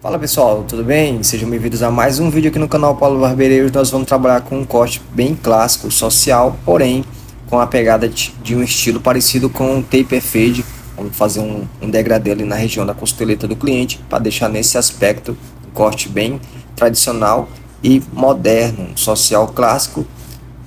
Fala pessoal, tudo bem? Sejam bem-vindos a mais um vídeo aqui no canal Paulo Barbeiro. Hoje nós vamos trabalhar com um corte bem clássico, social, porém com a pegada de um estilo parecido com o taper fade. Vamos fazer um degradê ali na região da costeleta do cliente para deixar nesse aspecto um corte bem tradicional e moderno, um social clássico,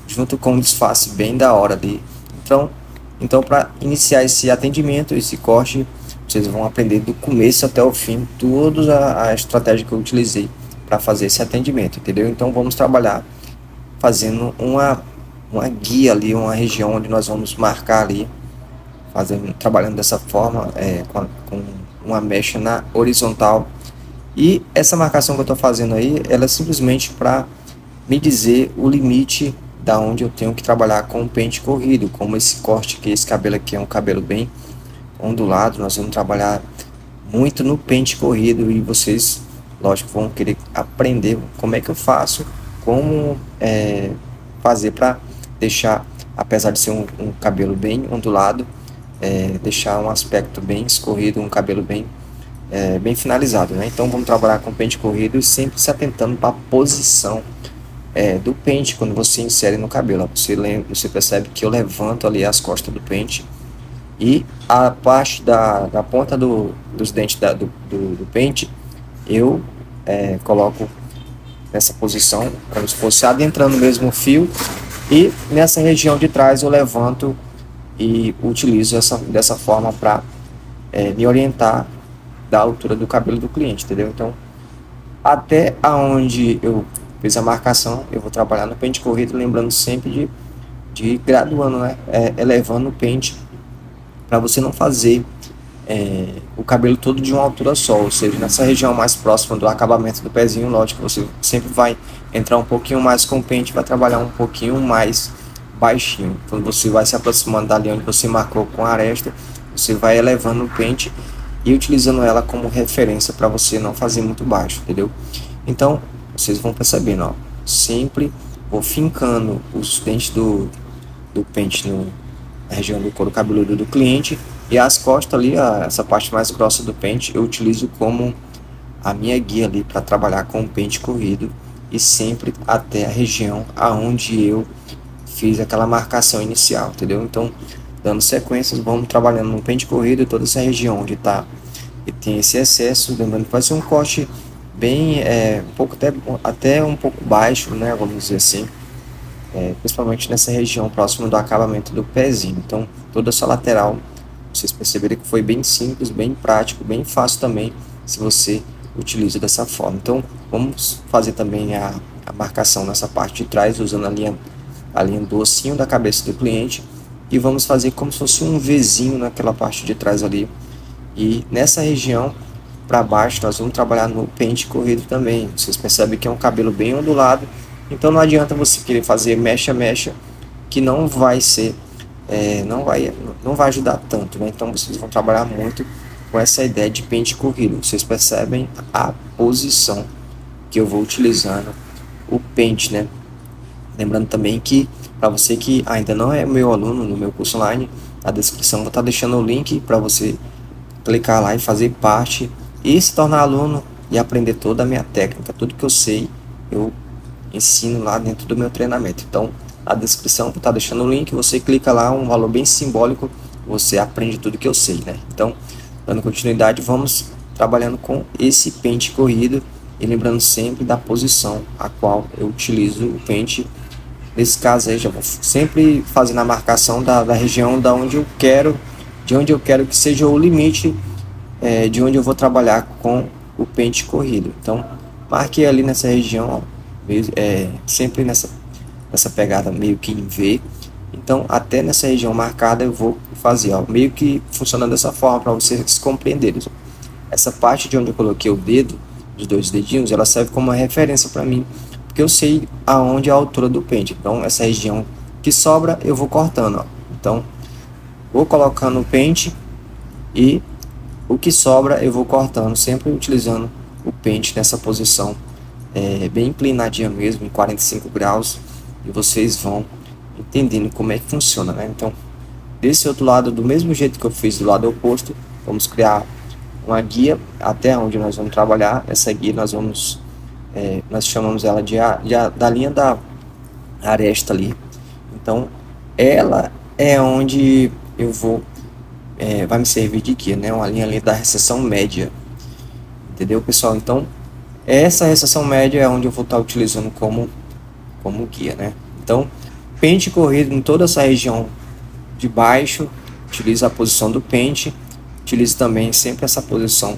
junto com um disfarce bem da hora ali. Então para iniciar esse atendimento, esse corte, vocês vão aprender do começo até o fim toda a estratégia que eu utilizei para fazer esse atendimento, entendeu? Então vamos trabalhar fazendo uma guia ali, uma região onde nós vamos marcar ali, trabalhando dessa forma, com uma mecha na horizontal. E essa marcação que eu estou fazendo aí, ela é simplesmente para me dizer o limite da onde eu tenho que trabalhar com o pente corrido, como esse corte aqui, esse cabelo aqui é um cabelo bem ondulado, nós vamos trabalhar muito no pente corrido e vocês, lógico, vão querer aprender como é que eu faço, como fazer para deixar, apesar de ser um cabelo bem ondulado, deixar um aspecto bem escorrido, um cabelo bem finalizado, né? Então vamos trabalhar com pente corrido e sempre se atentando para a posição do pente quando você insere no cabelo. Você percebe que eu levanto ali as costas do pente e a parte da ponta dos dentes do pente eu coloco nessa posição como se fosse adentrando mesmo o fio, e nessa região de trás eu levanto e utilizo dessa forma para me orientar da altura do cabelo do cliente, entendeu? Então até aonde eu fiz a marcação eu vou trabalhar no pente corrido, lembrando sempre de graduando, né? Elevando o pente para você não fazer o cabelo todo de uma altura só, ou seja, nessa região mais próxima do acabamento do pezinho, lógico, você sempre vai entrar um pouquinho mais com o pente, vai trabalhar um pouquinho mais baixinho. Quando você vai se aproximando dali onde você marcou com a aresta, você vai elevando o pente e utilizando ela como referência para você não fazer muito baixo, entendeu? Então, vocês vão percebendo, ó, sempre vou fincando os dentes do pente na região do couro cabeludo do cliente, e as costas ali, essa parte mais grossa do pente, eu utilizo como a minha guia ali para trabalhar com o pente corrido e sempre até a região aonde eu fiz aquela marcação inicial, entendeu? Então, dando sequências, vamos trabalhando no pente corrido toda essa região onde tá e tem esse excesso, lembrando que vai ser um corte bem um pouco até um pouco baixo, né, vamos dizer assim, principalmente nessa região próxima do acabamento do pezinho. Então toda essa lateral, vocês perceberem que foi bem simples, bem prático, bem fácil também se você utiliza dessa forma. Então vamos fazer também a marcação nessa parte de trás usando a linha do ossinho da cabeça do cliente, e vamos fazer como se fosse um Vzinho naquela parte de trás ali, e nessa região para baixo nós vamos trabalhar no pente corrido também. Vocês percebem que é um cabelo bem ondulado, então não adianta você querer fazer mecha a mecha, que não vai ser não vai ajudar tanto, né? Então vocês vão trabalhar muito com essa ideia de pente corrido. Vocês percebem a posição que eu vou utilizando o pente, né? Lembrando também que para você que ainda não é meu aluno no meu curso online, na descrição vou estar deixando o link para você clicar lá e fazer parte e se tornar aluno e aprender toda a minha técnica, tudo que eu sei eu ensino lá dentro do meu treinamento. Então na descrição vou estar deixando o link, você clica lá, um valor bem simbólico, você aprende tudo que eu sei, né? Então, dando continuidade, vamos trabalhando com esse pente corrido e lembrando sempre da posição a qual eu utilizo o pente. Nesse caso aí já vou sempre fazendo a marcação da região de onde eu quero que seja o limite de onde eu vou trabalhar com o pente corrido. Então marquei ali nessa região, ó, sempre nessa pegada meio que em V. Então até nessa região marcada eu vou fazer, ó, meio que funcionando dessa forma para vocês compreenderem. Essa parte de onde eu coloquei o dedo, os dois dedinhos, ela serve como uma referência para mim, porque eu sei aonde é a altura do pente. Então essa região que sobra eu vou cortando, ó. Então vou colocando o pente e o que sobra eu vou cortando, sempre utilizando o pente nessa posição bem inclinadinha mesmo, em 45 graus, e vocês vão entendendo como é que funciona, né? Então desse outro lado, do mesmo jeito que eu fiz do lado oposto, vamos criar uma guia até onde nós vamos trabalhar. Essa guia nós chamamos ela da linha da aresta ali. Então, ela é onde eu vai me servir de guia, né? Uma linha ali da recessão média, entendeu, pessoal? Então, essa recessão média é onde eu vou estar utilizando como guia, né? Então, pente corrido em toda essa região de baixo, utilize a posição do pente, utilize também sempre essa posição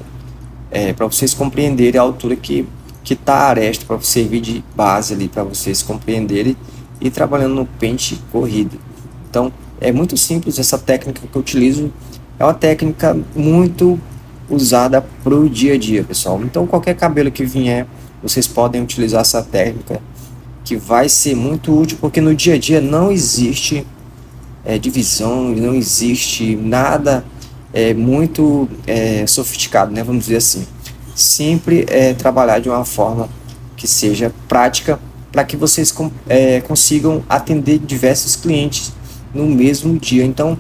para vocês compreenderem a altura que está a aresta, para servir de base ali, para vocês compreenderem e trabalhando no pente corrido. Então, é muito simples essa técnica que eu utilizo, é uma técnica muito usada para o dia a dia, pessoal. Então, qualquer cabelo que vier, vocês podem utilizar essa técnica, que vai ser muito útil, porque no dia a dia não existe divisão, não existe nada muito sofisticado, né? Vamos dizer assim. Sempre trabalhar de uma forma que seja prática, para que vocês consigam atender diversos clientes no mesmo dia. Então,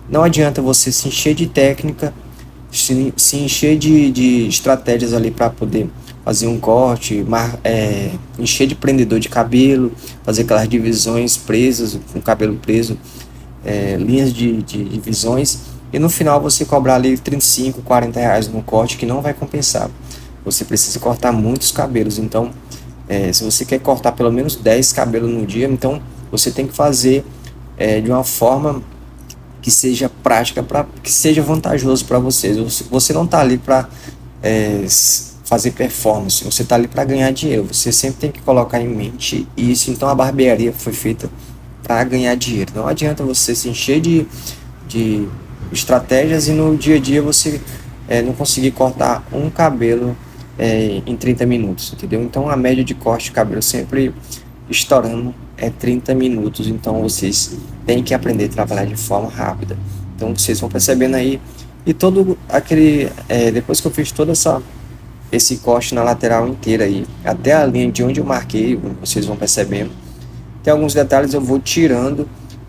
não adianta você se encher de técnica, se encher de estratégias ali para poder fazer um corte, encher de prendedor de cabelo, fazer aquelas divisões presas, com o cabelo preso, linhas de divisões, e no final você cobrar ali 35, 40 reais no corte, que não vai compensar. Você precisa cortar muitos cabelos. Então, se você quer cortar pelo menos 10 cabelos no dia, então você tem que fazer de uma forma que seja prática, que seja vantajoso para vocês. Você não está ali para fazer performance, você está ali para ganhar dinheiro. Você sempre tem que colocar em mente isso. Então a barbearia foi feita para ganhar dinheiro. Não adianta você se encher de estratégias e no dia a dia você não conseguir cortar um cabelo em 30 minutos, entendeu? Então a média de corte de cabelo sempre estourando 30 minutos. Então vocês têm que aprender a trabalhar de forma rápida. Então vocês vão percebendo aí. E todo aquele depois que eu fiz todo esse corte na lateral inteira aí, até a linha de onde eu marquei, vocês vão percebendo, tem alguns detalhes eu vou tirando.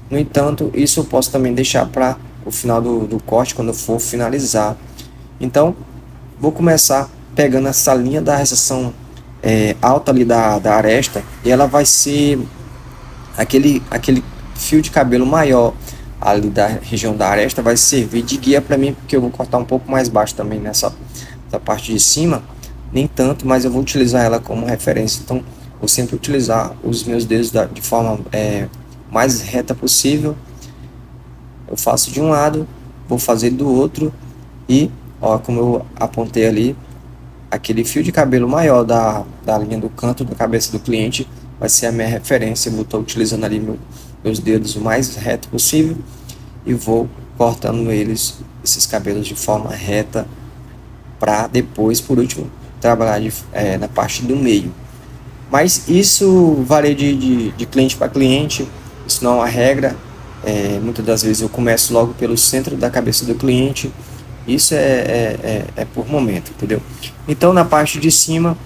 No entanto, isso eu posso também deixar para o final do corte, quando eu for finalizar. Então vou começar pegando essa linha da recessão alta ali da aresta, e ela vai ser aquele fio de cabelo maior ali da região da aresta, vai servir de guia para mim, porque eu vou cortar um pouco mais baixo também nessa parte de cima, nem tanto, mas eu vou utilizar ela como referência. Então vou sempre utilizar os meus dedos de forma mais reta possível. Eu faço de um lado, vou fazer do outro, e ó, como eu apontei ali, aquele fio de cabelo maior da linha do canto da cabeça do cliente vai ser a minha referência. Eu vou estar utilizando ali meus dedos o mais reto possível e vou cortando esses cabelos de forma reta, para depois, por último, trabalhar na parte do meio. Mas isso varia de cliente para cliente, isso não é uma regra. Muitas das vezes eu começo logo pelo centro da cabeça do cliente. Isso é por momento, entendeu? Então na parte de cima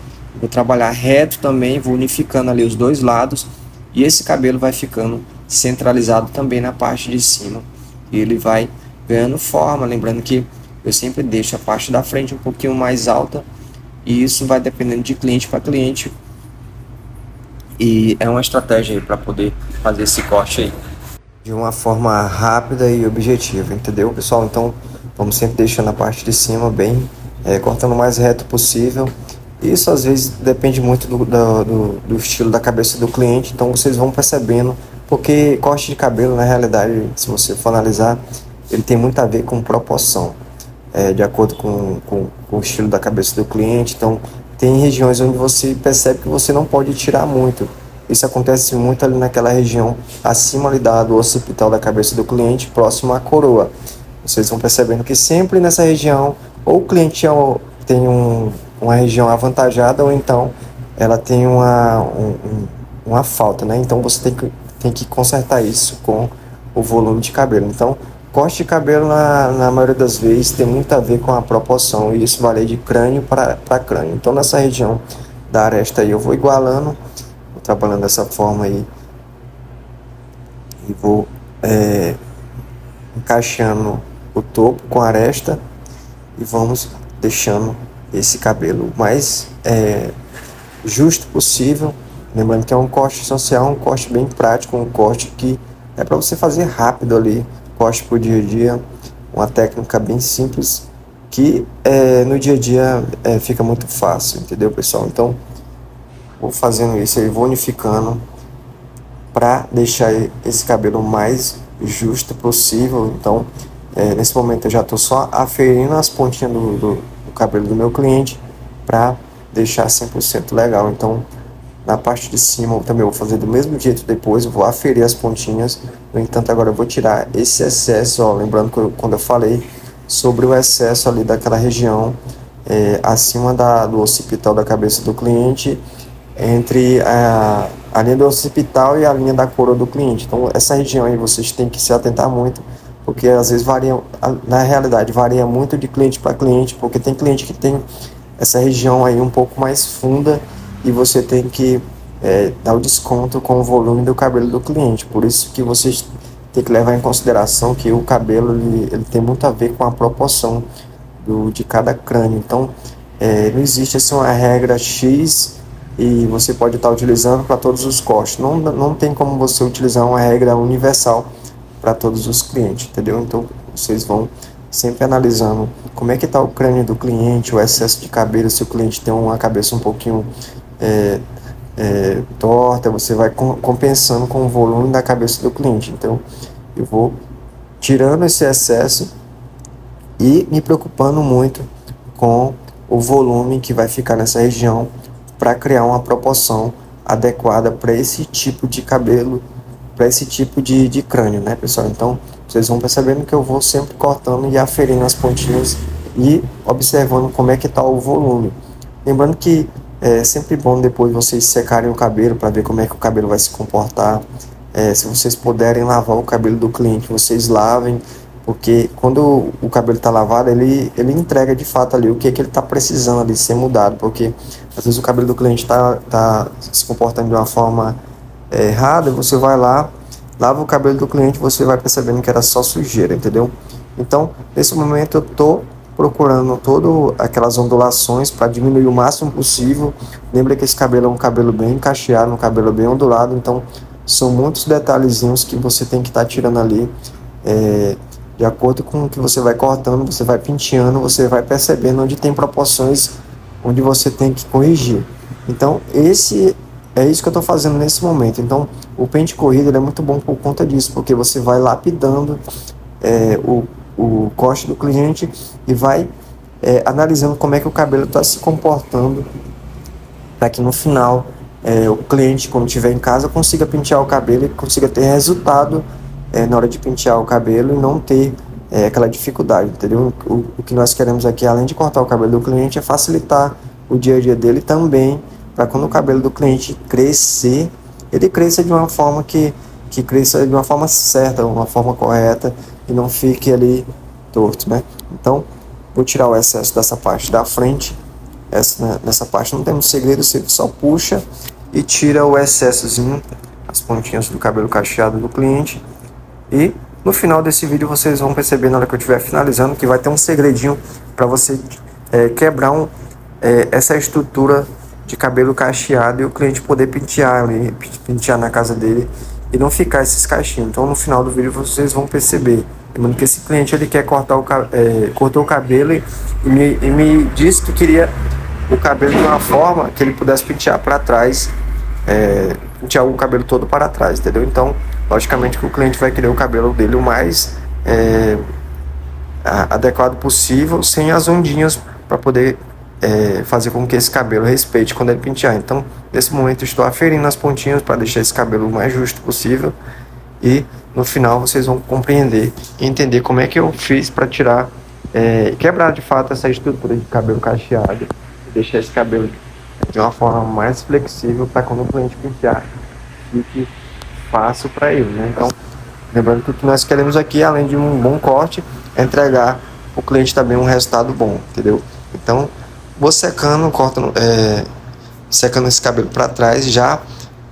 vou trabalhar reto também, vou unificando ali os dois lados, e esse cabelo vai ficando centralizado também na parte de cima, e ele vai ganhando forma. Lembrando que eu sempre deixo a parte da frente um pouquinho mais alta, e isso vai dependendo de cliente para cliente, e é uma estratégia aí para poder fazer esse corte aí de uma forma rápida e objetiva, entendeu, pessoal? Então vamos sempre deixando a parte de cima bem, cortando o mais reto possível. Isso às vezes depende muito do estilo da cabeça do cliente, então vocês vão percebendo, porque corte de cabelo, na realidade, se você for analisar, ele tem muito a ver com proporção, de acordo com o estilo da cabeça do cliente. Então tem regiões onde você percebe que você não pode tirar muito. Isso acontece muito ali naquela região acima ali do occipital da cabeça do cliente, próximo à coroa. Vocês vão percebendo que sempre nessa região, ou o cliente tem uma região avantajada, ou então ela tem uma falta, né? Então você tem que consertar isso com o volume de cabelo. Então, corte de cabelo na maioria das vezes tem muito a ver com a proporção, e isso varia de crânio para crânio. Então nessa região da aresta aí eu vou igualando, vou trabalhando dessa forma aí, e vou encaixando o topo com a aresta, e vamos deixando esse cabelo mais justo possível. Lembrando que é um corte social, um corte bem prático, um corte que é para você fazer rápido ali, corte pro dia a dia, uma técnica bem simples que no dia a dia fica muito fácil, entendeu, pessoal? Então, vou fazendo isso aí, vou unificando para deixar esse cabelo mais justo possível. Então, nesse momento eu já estou só aferindo as pontinhas do cabelo do meu cliente para deixar 100% legal. Então, na parte de cima eu também vou fazer do mesmo jeito depois, eu vou aferir as pontinhas. No entanto, agora eu vou tirar esse excesso, ó, lembrando que quando eu falei sobre o excesso ali daquela região acima do occipital da cabeça do cliente, entre a linha do occipital e a linha da coroa do cliente. Então, essa região aí vocês têm que se atentar muito, porque às vezes varia, na realidade varia muito de cliente para cliente, porque tem cliente que tem essa região aí um pouco mais funda e você tem que dar o desconto com o volume do cabelo do cliente. Por isso que vocês têm que levar em consideração que o cabelo ele tem muito a ver com a proporção de cada crânio. Então, não existe assim uma regra X e você pode estar utilizando para todos os cortes. Não tem como você utilizar uma regra universal para todos os clientes, entendeu? Então, vocês vão sempre analisando como é que está o crânio do cliente, o excesso de cabelo, se o cliente tem uma cabeça um pouquinho torta, você vai compensando com o volume da cabeça do cliente. Então, eu vou tirando esse excesso e me preocupando muito com o volume que vai ficar nessa região para criar uma proporção adequada para esse tipo de cabelo, para esse tipo de crânio, né, pessoal? Então, vocês vão percebendo que eu vou sempre cortando e aferindo as pontinhas e observando como é que está o volume. Lembrando que é sempre bom depois vocês secarem o cabelo para ver como é que o cabelo vai se comportar. Se vocês puderem lavar o cabelo do cliente, vocês lavem, porque quando o cabelo está lavado, ele entrega de fato ali o que ele está precisando ali ser mudado, porque às vezes o cabelo do cliente está se comportando de uma forma errada, você vai lá, lava o cabelo do cliente, você vai percebendo que era só sujeira, entendeu? Então, nesse momento eu estou procurando todas aquelas ondulações para diminuir o máximo possível. Lembra que esse cabelo é um cabelo bem cacheado, um cabelo bem ondulado, então são muitos detalhezinhos que você tem que estar tirando ali, de acordo com o que você vai cortando, você vai penteando, você vai percebendo onde tem proporções, onde você tem que corrigir. Então, é isso que eu estou fazendo nesse momento. Então, o pente corrido ele é muito bom por conta disso, porque você vai lapidando o corte do cliente e vai analisando como é que o cabelo está se comportando, para que no final o cliente, quando estiver em casa, consiga pentear o cabelo e consiga ter resultado na hora de pentear o cabelo e não ter aquela dificuldade, entendeu? O que nós queremos aqui, além de cortar o cabelo do cliente, é facilitar o dia a dia dele também, para quando o cabelo do cliente crescer, ele cresça de uma forma que cresça de uma forma certa, uma forma correta e não fique ali torto, né? Então, vou tirar o excesso dessa parte da frente. Nessa parte não temos segredo, você só puxa e tira o excessozinho, as pontinhas do cabelo cacheado do cliente. E no final desse vídeo vocês vão perceber, na hora que eu estiver finalizando, que vai ter um segredinho para você quebrar essa estrutura de cabelo cacheado e o cliente poder pentear na casa dele e não ficar esses cachinhos. Então no final do vídeo vocês vão perceber. Lembrando que esse cliente ele quer cortou o cabelo e me disse que queria o cabelo de uma forma que ele pudesse pentear para trás, pentear o cabelo todo para trás, entendeu? Então, logicamente que o cliente vai querer o cabelo dele o mais adequado possível, sem as ondinhas, para poder fazer com que esse cabelo respeite quando ele pentear. Então, nesse momento eu estou aferindo as pontinhas para deixar esse cabelo o mais justo possível e no final vocês vão compreender e entender como é que eu fiz para tirar, quebrar de fato essa estrutura de cabelo cacheado e deixar esse cabelo de uma forma mais flexível para quando o cliente pentear fique fácil para ele, né? Então, lembrando que o que nós queremos aqui, além de um bom corte, é entregar o cliente também um resultado bom, entendeu? Então, vou secando, secando esse cabelo para trás, já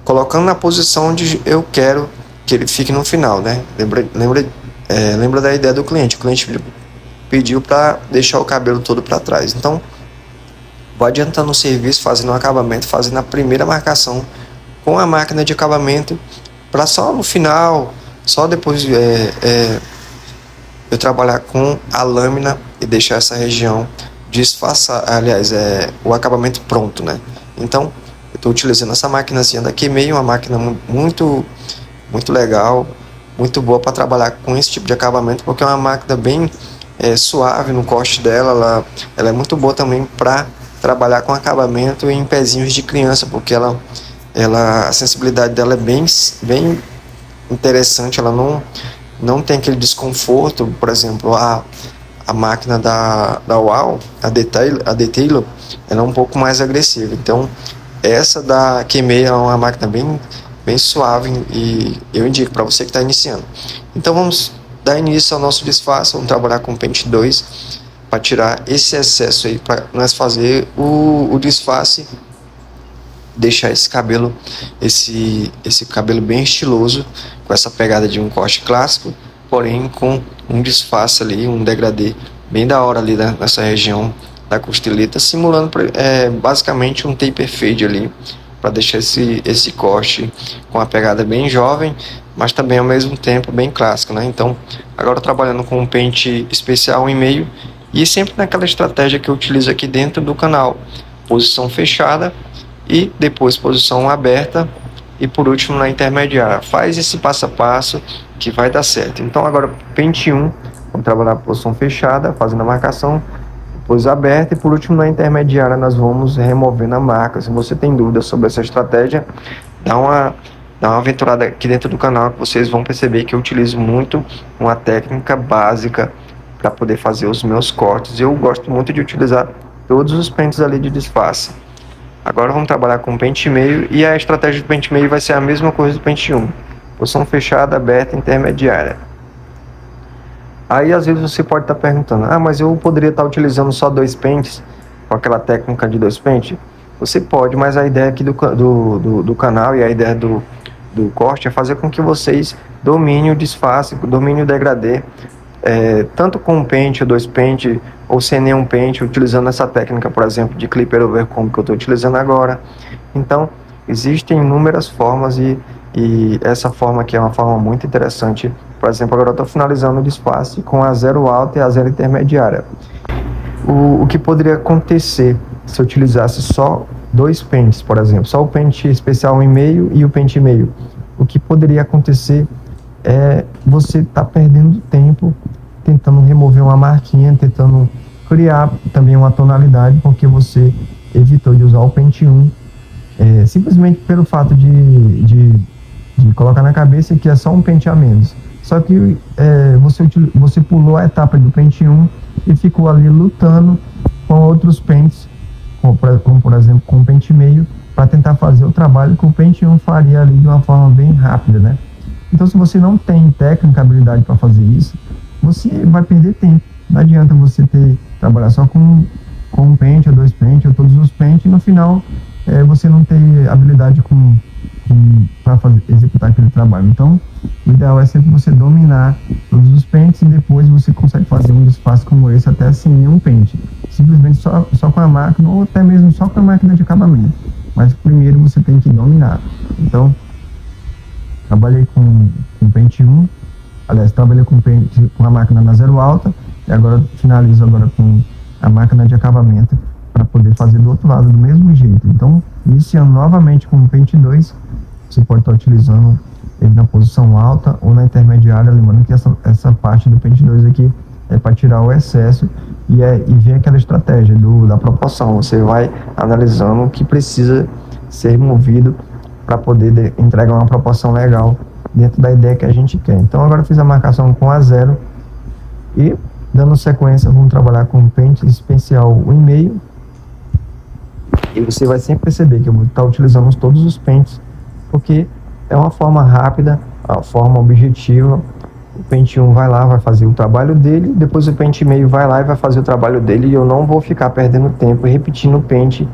colocando na posição onde eu quero que ele fique no final, né? Lembra da ideia do cliente. O cliente pediu para deixar o cabelo todo para trás. Então, vou adiantando o serviço, fazendo o acabamento, fazendo a primeira marcação com a máquina de acabamento, para só no final, só depois eu trabalhar com a lâmina e deixar essa região disfarçar, aliás, o acabamento pronto, né? Então, eu estou utilizando essa maquinazinha da Kemei, uma máquina muito, muito legal, muito boa para trabalhar com esse tipo de acabamento, porque é uma máquina bem suave no corte dela, ela é muito boa também para trabalhar com acabamento em pezinhos de criança, porque a sensibilidade dela é bem interessante, ela não tem aquele desconforto. Por exemplo, a máquina da UAU, a Detail, ela é um pouco mais agressiva. Então, essa da Kemei é uma máquina bem suave e eu indico para você que está iniciando. Então, vamos dar início ao nosso disfarce, vamos trabalhar com o pente 2 para tirar esse excesso aí, para nós fazer o disfarce, deixar esse cabelo bem estiloso, com essa pegada de um corte clássico, porém com um disfarce ali, um degradê bem da hora ali nessa região da costeleta, simulando basicamente um taper fade ali, para deixar esse corte com a pegada bem jovem, mas também ao mesmo tempo bem clássico, né? Então, agora trabalhando com um pente especial 1,5 e sempre naquela estratégia que eu utilizo aqui dentro do canal: posição fechada e depois posição aberta e por último na intermediária. Faz esse passo a passo que vai dar certo. Então agora pente 1, vamos trabalhar a posição fechada, fazendo a marcação, depois aberta e por último na intermediária nós vamos removendo a marca. Se você tem dúvidas sobre essa estratégia, dá uma aventurada aqui dentro do canal, que vocês vão perceber que eu utilizo muito uma técnica básica para poder fazer os meus cortes. Eu gosto muito de utilizar todos os pentes ali de disfarce. Agora vamos trabalhar com o pente meio e a estratégia do pente meio vai ser a mesma coisa do pente 1. Posição fechada, aberta, intermediária. Aí às vezes você pode estar perguntando: mas eu poderia estar utilizando só 2 pentes, com aquela técnica de 2 pentes? Você pode, mas a ideia aqui do canal e a ideia do corte é fazer com que vocês dominem o disfarce, dominem o degradê, tanto com um pente ou 2 pentes, ou sem nenhum pente, utilizando essa técnica, por exemplo, de clipper overcomb que eu estou utilizando agora. Então, existem inúmeras formas e essa forma aqui é uma forma muito interessante. Por exemplo, agora eu estou finalizando o disfarce com a 0 alta e a 0 intermediária. O que poderia acontecer se eu utilizasse só 2 pentes, por exemplo, só o pente especial 1,5 e o pente meio? O que poderia acontecer é você estar perdendo tempo tentando remover uma marquinha, tentando criar também uma tonalidade, porque você evitou de usar o pente 1, simplesmente pelo fato de colocar na cabeça que é só um pente a menos. Só que você pulou a etapa do pente 1 e ficou ali lutando com outros pentes, como por exemplo com o pente meio, para tentar fazer o trabalho que o pente 1 faria ali de uma forma bem rápida, né? Então, se você não tem técnica, habilidade para fazer isso, você vai perder tempo. Não adianta você trabalhar só com um pente, ou 2 pentes, ou todos os pentes, e no final você não ter habilidade para executar aquele trabalho. Então, o ideal é sempre você dominar todos os pentes e depois você consegue fazer um disfarce como esse até sem nenhum pente. Simplesmente só com a máquina, ou até mesmo só com a máquina de acabamento. Mas primeiro você tem que dominar. Então, trabalhei com pente 1, aliás, trabalhei com a máquina na 0 alta e agora finalizo com a máquina de acabamento para poder fazer do outro lado do mesmo jeito. Então, iniciando novamente com o pente 2, você pode estar utilizando ele na posição alta ou na intermediária, lembrando que essa parte do pente 2 aqui é para tirar o excesso e ver aquela estratégia da proporção. Você vai analisando o que precisa ser removido para poder entregar uma proporção legal dentro da ideia que a gente quer. Então agora eu fiz a marcação com a 0 e dando sequência vamos trabalhar com o pente especial 1,5 e você vai sempre perceber que eu vou estar utilizando todos os pentes porque é uma forma rápida, a forma objetiva. O pente 1 vai lá, vai fazer o trabalho dele, depois o pente meio vai lá e vai fazer o trabalho dele, e eu não vou ficar perdendo tempo e repetindo o pente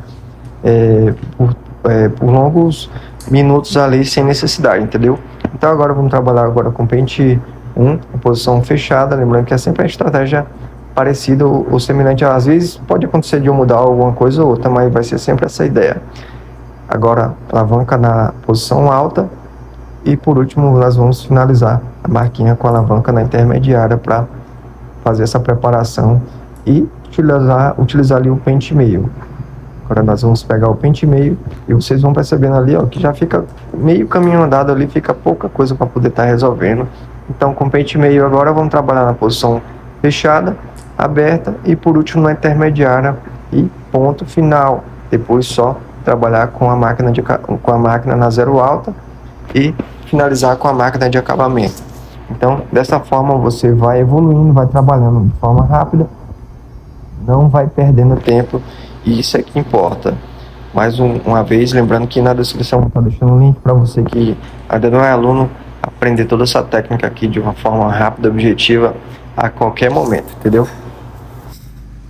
por longos minutos ali sem necessidade, entendeu? Então agora vamos trabalhar com o pente 1, em posição fechada, lembrando que é sempre a estratégia parecido ou semelhante. Às vezes pode acontecer de eu mudar alguma coisa ou outra, mas vai ser sempre essa ideia. Agora, alavanca na posição alta e por último nós vamos finalizar a marquinha com a alavanca na intermediária para fazer essa preparação e utilizar ali o pente meio. Agora nós vamos pegar o pente meio e vocês vão percebendo ali, ó, que já fica meio caminho andado ali, fica pouca coisa para poder estar resolvendo. Então com o pente meio agora vamos trabalhar na posição fechada, aberta e por último na intermediária e ponto final. Depois só trabalhar com a máquina na zero alta e finalizar com a máquina de acabamento. Então dessa forma você vai evoluindo, vai trabalhando de forma rápida, não vai perdendo tempo. E isso é que importa. Mais uma vez, lembrando que na descrição está deixando um link para você que ainda não é aluno, aprender toda essa técnica aqui de uma forma rápida, objetiva, a qualquer momento, entendeu?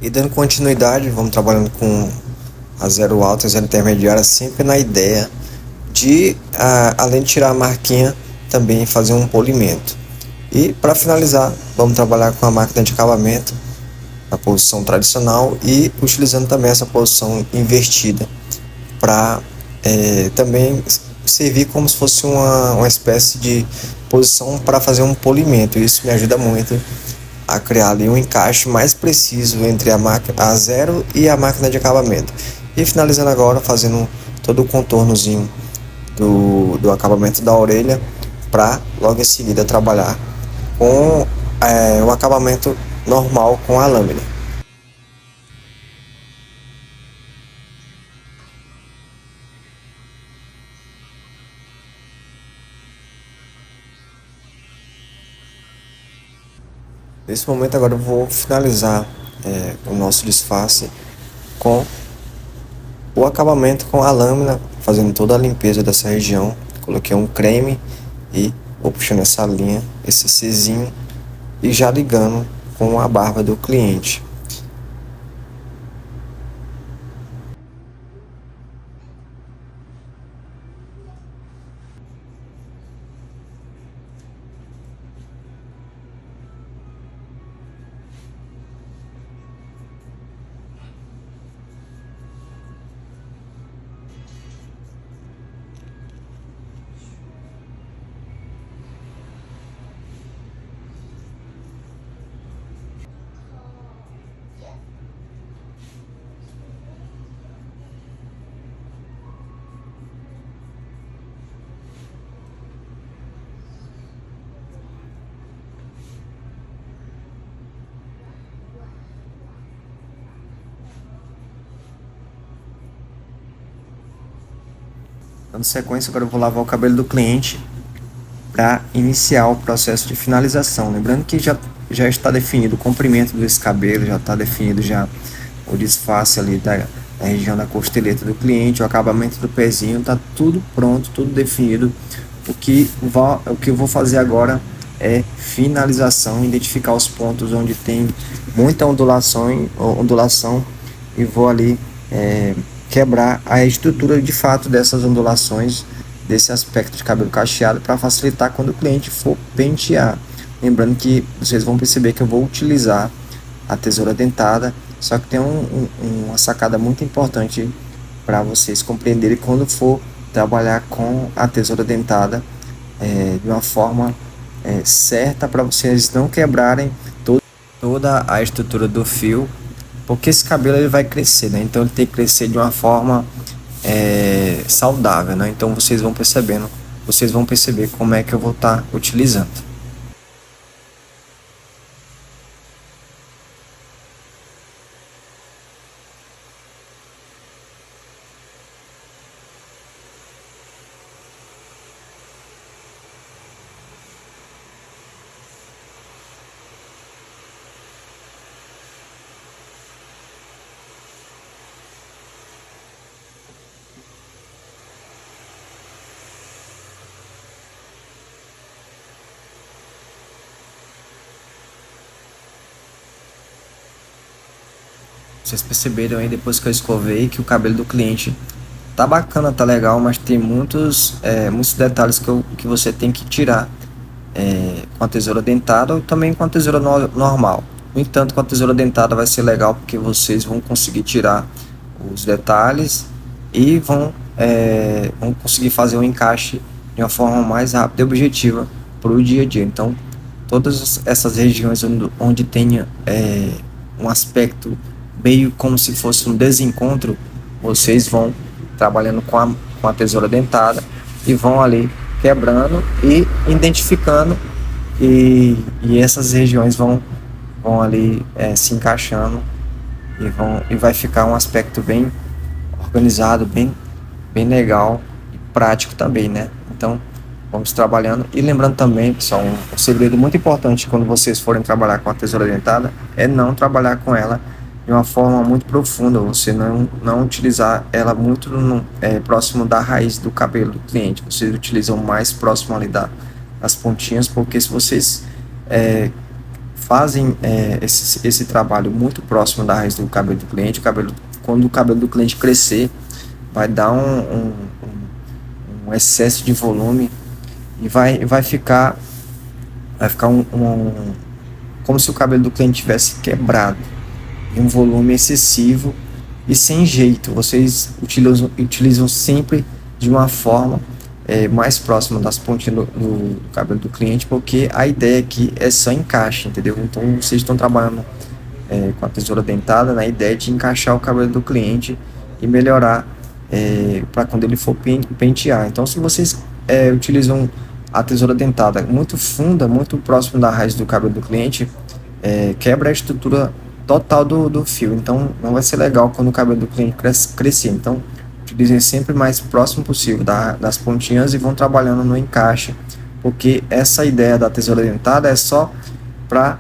E dando continuidade, vamos trabalhando com a zero alta e a zero intermediária, sempre na ideia de, além de tirar a marquinha, também fazer um polimento. E para finalizar, vamos trabalhar com a máquina de acabamento, a posição tradicional e utilizando também essa posição invertida para também servir como se fosse uma espécie de posição para fazer um polimento. Isso me ajuda muito a criar ali um encaixe mais preciso entre a zero e a máquina de acabamento. E finalizando agora fazendo todo o contornozinho do acabamento da orelha para logo em seguida trabalhar com o acabamento normal com a lâmina. Nesse momento agora eu vou finalizar o nosso disfarce com o acabamento com a lâmina, fazendo toda a limpeza dessa região. Coloquei um creme e vou puxando essa linha, esse Czinho, e já ligando com a barba do cliente. Dando sequência, agora eu vou lavar o cabelo do cliente para iniciar o processo de finalização. Lembrando que já está definido o comprimento desse cabelo, já está definido já o disfarce ali da região da costeleta do cliente, o acabamento do pezinho, está tudo pronto, tudo definido. O que eu vou fazer agora é finalização, identificar os pontos onde tem muita ondulação e vou ali quebrar a estrutura de fato dessas ondulações, desse aspecto de cabelo cacheado, para facilitar quando o cliente for pentear. Lembrando que vocês vão perceber que eu vou utilizar a tesoura dentada, só que tem uma sacada muito importante para vocês compreenderem quando for trabalhar com a tesoura dentada de uma forma certa, para vocês não quebrarem toda a estrutura do fio, porque esse cabelo ele vai crescer, né? Então ele tem que crescer de uma forma saudável, né? Então vocês vão perceber como é que eu vou estar utilizando. Vocês perceberam aí depois que eu escovei que o cabelo do cliente tá bacana, tá legal, mas tem muitos detalhes que você tem que tirar com a tesoura dentada ou também com a tesoura normal. No entanto, com a tesoura dentada vai ser legal porque vocês vão conseguir tirar os detalhes e vão conseguir fazer o encaixe de uma forma mais rápida e objetiva para o dia a dia. Então, todas essas regiões onde tenha um aspecto meio como se fosse um desencontro, vocês vão trabalhando com a tesoura dentada e vão ali quebrando e identificando, e essas regiões vão ali se encaixando e vai ficar um aspecto bem organizado, bem legal e prático também, né? Então, vamos trabalhando. E lembrando também, pessoal, um segredo muito importante quando vocês forem trabalhar com a tesoura dentada é não trabalhar com ela de uma forma muito profunda, você não utilizar ela muito próximo da raiz do cabelo do cliente, vocês utilizam mais próximo ali das pontinhas, porque se vocês fazem esse trabalho muito próximo da raiz do cabelo do cliente, quando o cabelo do cliente crescer, vai dar um excesso de volume e vai ficar como se o cabelo do cliente tivesse quebrado, em um volume excessivo e sem jeito. Vocês utilizam sempre de uma forma mais próxima das pontinhas do cabelo do cliente, porque a ideia aqui é só encaixe, entendeu? Então vocês estão trabalhando com a tesoura dentada na ideia de encaixar o cabelo do cliente e melhorar para quando ele for pentear. Então, se vocês utilizam a tesoura dentada muito funda, muito próximo da raiz do cabelo do cliente, quebra a estrutura total do fio. Então, não vai ser legal quando o cabelo do cliente crescer. Então, utilizem sempre mais próximo possível das pontinhas e vão trabalhando no encaixe, porque essa ideia da tesoura dentada é só para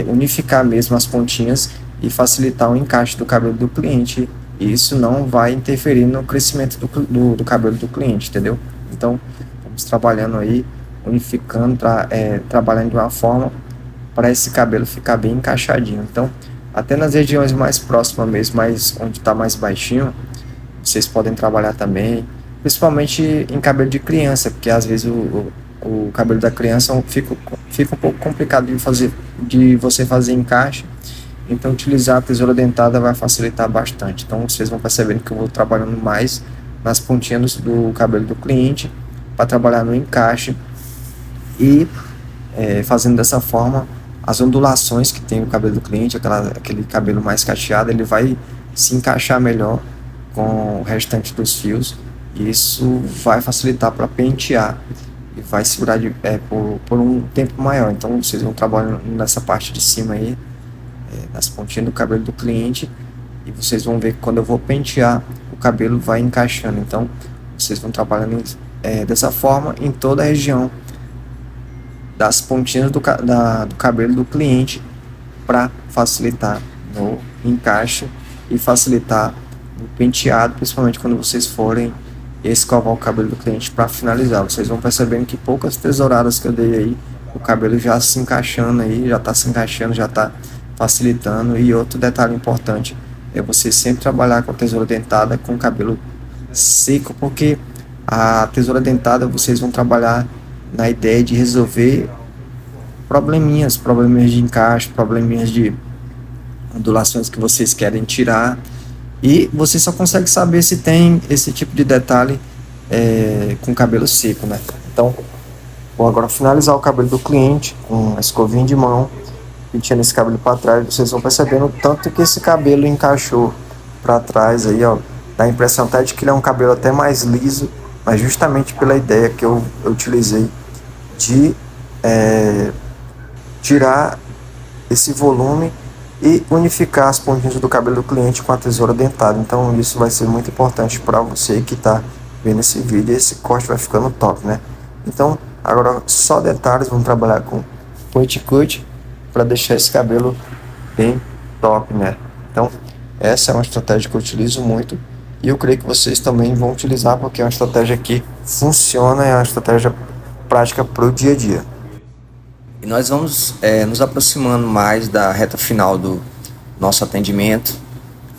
unificar mesmo as pontinhas e facilitar o encaixe do cabelo do cliente, e isso não vai interferir no crescimento do cabelo do cliente, entendeu? Então, vamos trabalhando aí, unificando, trabalhando de uma forma para esse cabelo ficar bem encaixadinho. Então, até nas regiões mais próximas mesmo, onde está mais baixinho, vocês podem trabalhar também, principalmente em cabelo de criança, porque às vezes o cabelo da criança fica um pouco complicado de você fazer encaixe. Então, utilizar a tesoura dentada vai facilitar bastante. Então, vocês vão percebendo que eu vou trabalhando mais nas pontinhas do cabelo do cliente para trabalhar no encaixe e fazendo dessa forma as ondulações que tem o cabelo do cliente, aquele cabelo mais cacheado, ele vai se encaixar melhor com o restante dos fios, e isso vai facilitar para pentear e vai segurar por um tempo maior. Então, vocês vão trabalhando nessa parte de cima aí, nas pontinhas do cabelo do cliente, e vocês vão ver que quando eu vou pentear, o cabelo vai encaixando. Então, vocês vão trabalhando dessa forma em toda a região das pontinhas do cabelo do cliente, para facilitar no encaixe e facilitar no penteado, principalmente quando vocês forem escovar o cabelo do cliente para finalizar. Vocês vão percebendo que poucas tesouradas que eu dei aí, o cabelo já se encaixando aí, já está se encaixando, já está facilitando. E outro detalhe importante é você sempre trabalhar com a tesoura dentada com o cabelo seco, porque a tesoura dentada vocês vão trabalhar na ideia de resolver probleminhas de encaixe, probleminhas de ondulações que vocês querem tirar, e você só consegue saber se tem esse tipo de detalhe com cabelo seco, né? Então, vou agora finalizar o cabelo do cliente com a escovinha de mão, penteando esse cabelo para trás. Vocês vão percebendo o tanto que esse cabelo encaixou para trás aí, ó. Dá a impressão até de que ele é um cabelo até mais liso, mas justamente pela ideia que eu utilizei de tirar esse volume e unificar as pontinhas do cabelo do cliente com a tesoura dentada. Então isso vai ser muito importante para você que está vendo esse vídeo. Esse corte vai ficando top, né? Então agora só detalhes, vamos trabalhar com point cut para deixar esse cabelo bem top, né? Então essa é uma estratégia que eu utilizo muito, e eu creio que vocês também vão utilizar, porque é uma estratégia que funciona, é uma estratégia prática para o dia a dia. E nós vamos nos aproximando mais da reta final do nosso atendimento.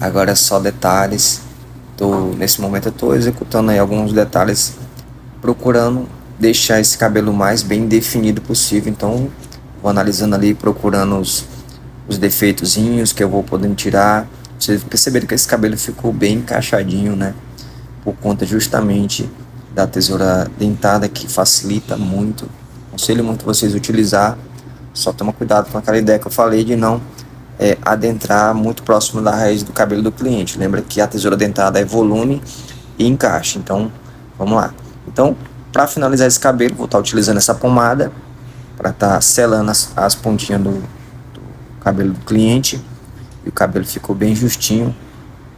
Agora é só detalhes. Nesse momento eu estou executando aí alguns detalhes, procurando deixar esse cabelo mais bem definido possível. Então vou analisando ali, procurando os defeitozinhos que eu vou podendo tirar. Vocês perceberam que esse cabelo ficou bem encaixadinho, né? Por conta justamente da tesoura dentada, que facilita muito. Aconselho muito vocês utilizar. Só toma cuidado com aquela ideia que eu falei de não adentrar muito próximo da raiz do cabelo do cliente. Lembra que a tesoura dentada é volume e encaixe. Então, vamos lá. Então, para finalizar esse cabelo, vou estar utilizando essa pomada para estar selando as pontinhas do cabelo do cliente. E o cabelo ficou bem justinho,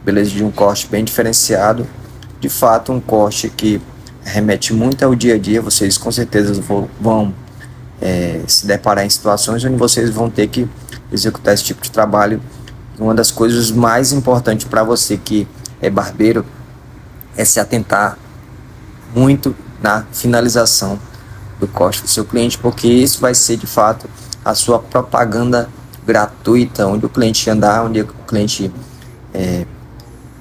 beleza, de um corte bem diferenciado. De fato, um corte que remete muito ao dia a dia. Vocês com certeza vão se deparar em situações onde vocês vão ter que executar esse tipo de trabalho. Uma das coisas mais importantes para você que é barbeiro é se atentar muito na finalização do corte do seu cliente, porque isso vai ser de fato a sua propaganda gratuita. Onde o cliente andar, onde o cliente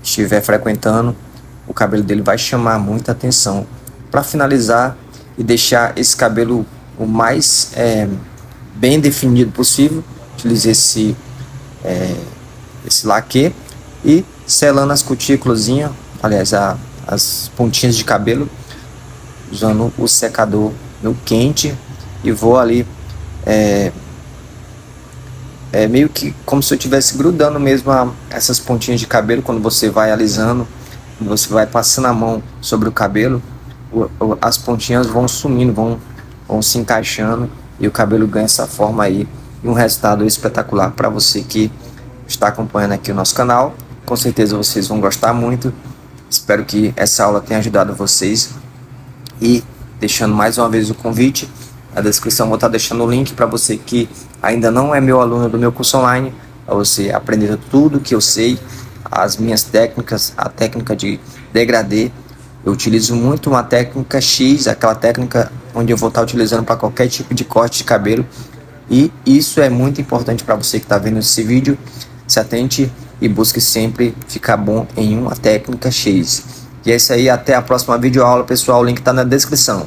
estiver frequentando, o cabelo dele vai chamar muita atenção. Para finalizar e deixar esse cabelo o mais bem definido possível, utilize esse laque e selando as cutículas, aliás, as pontinhas de cabelo, usando o secador no quente, e vou ali meio que como se eu estivesse grudando mesmo essas pontinhas de cabelo. Quando você vai alisando, quando você vai passando a mão sobre o cabelo, as pontinhas vão sumindo, vão se encaixando, e o cabelo ganha essa forma aí, e um resultado espetacular para você que está acompanhando aqui o nosso canal. Com certeza vocês vão gostar muito. Espero que essa aula tenha ajudado vocês, e deixando mais uma vez o convite, na descrição vou estar deixando o link para você que ainda não é meu aluno do meu curso online, para você aprender tudo que eu sei, as minhas técnicas, a técnica de degradê. Eu utilizo muito uma técnica X, aquela técnica onde eu vou estar utilizando para qualquer tipo de corte de cabelo, e isso é muito importante para você que está vendo esse vídeo. Se atente e busque sempre ficar bom em uma técnica X. E é isso aí, até a próxima videoaula, pessoal, o link está na descrição.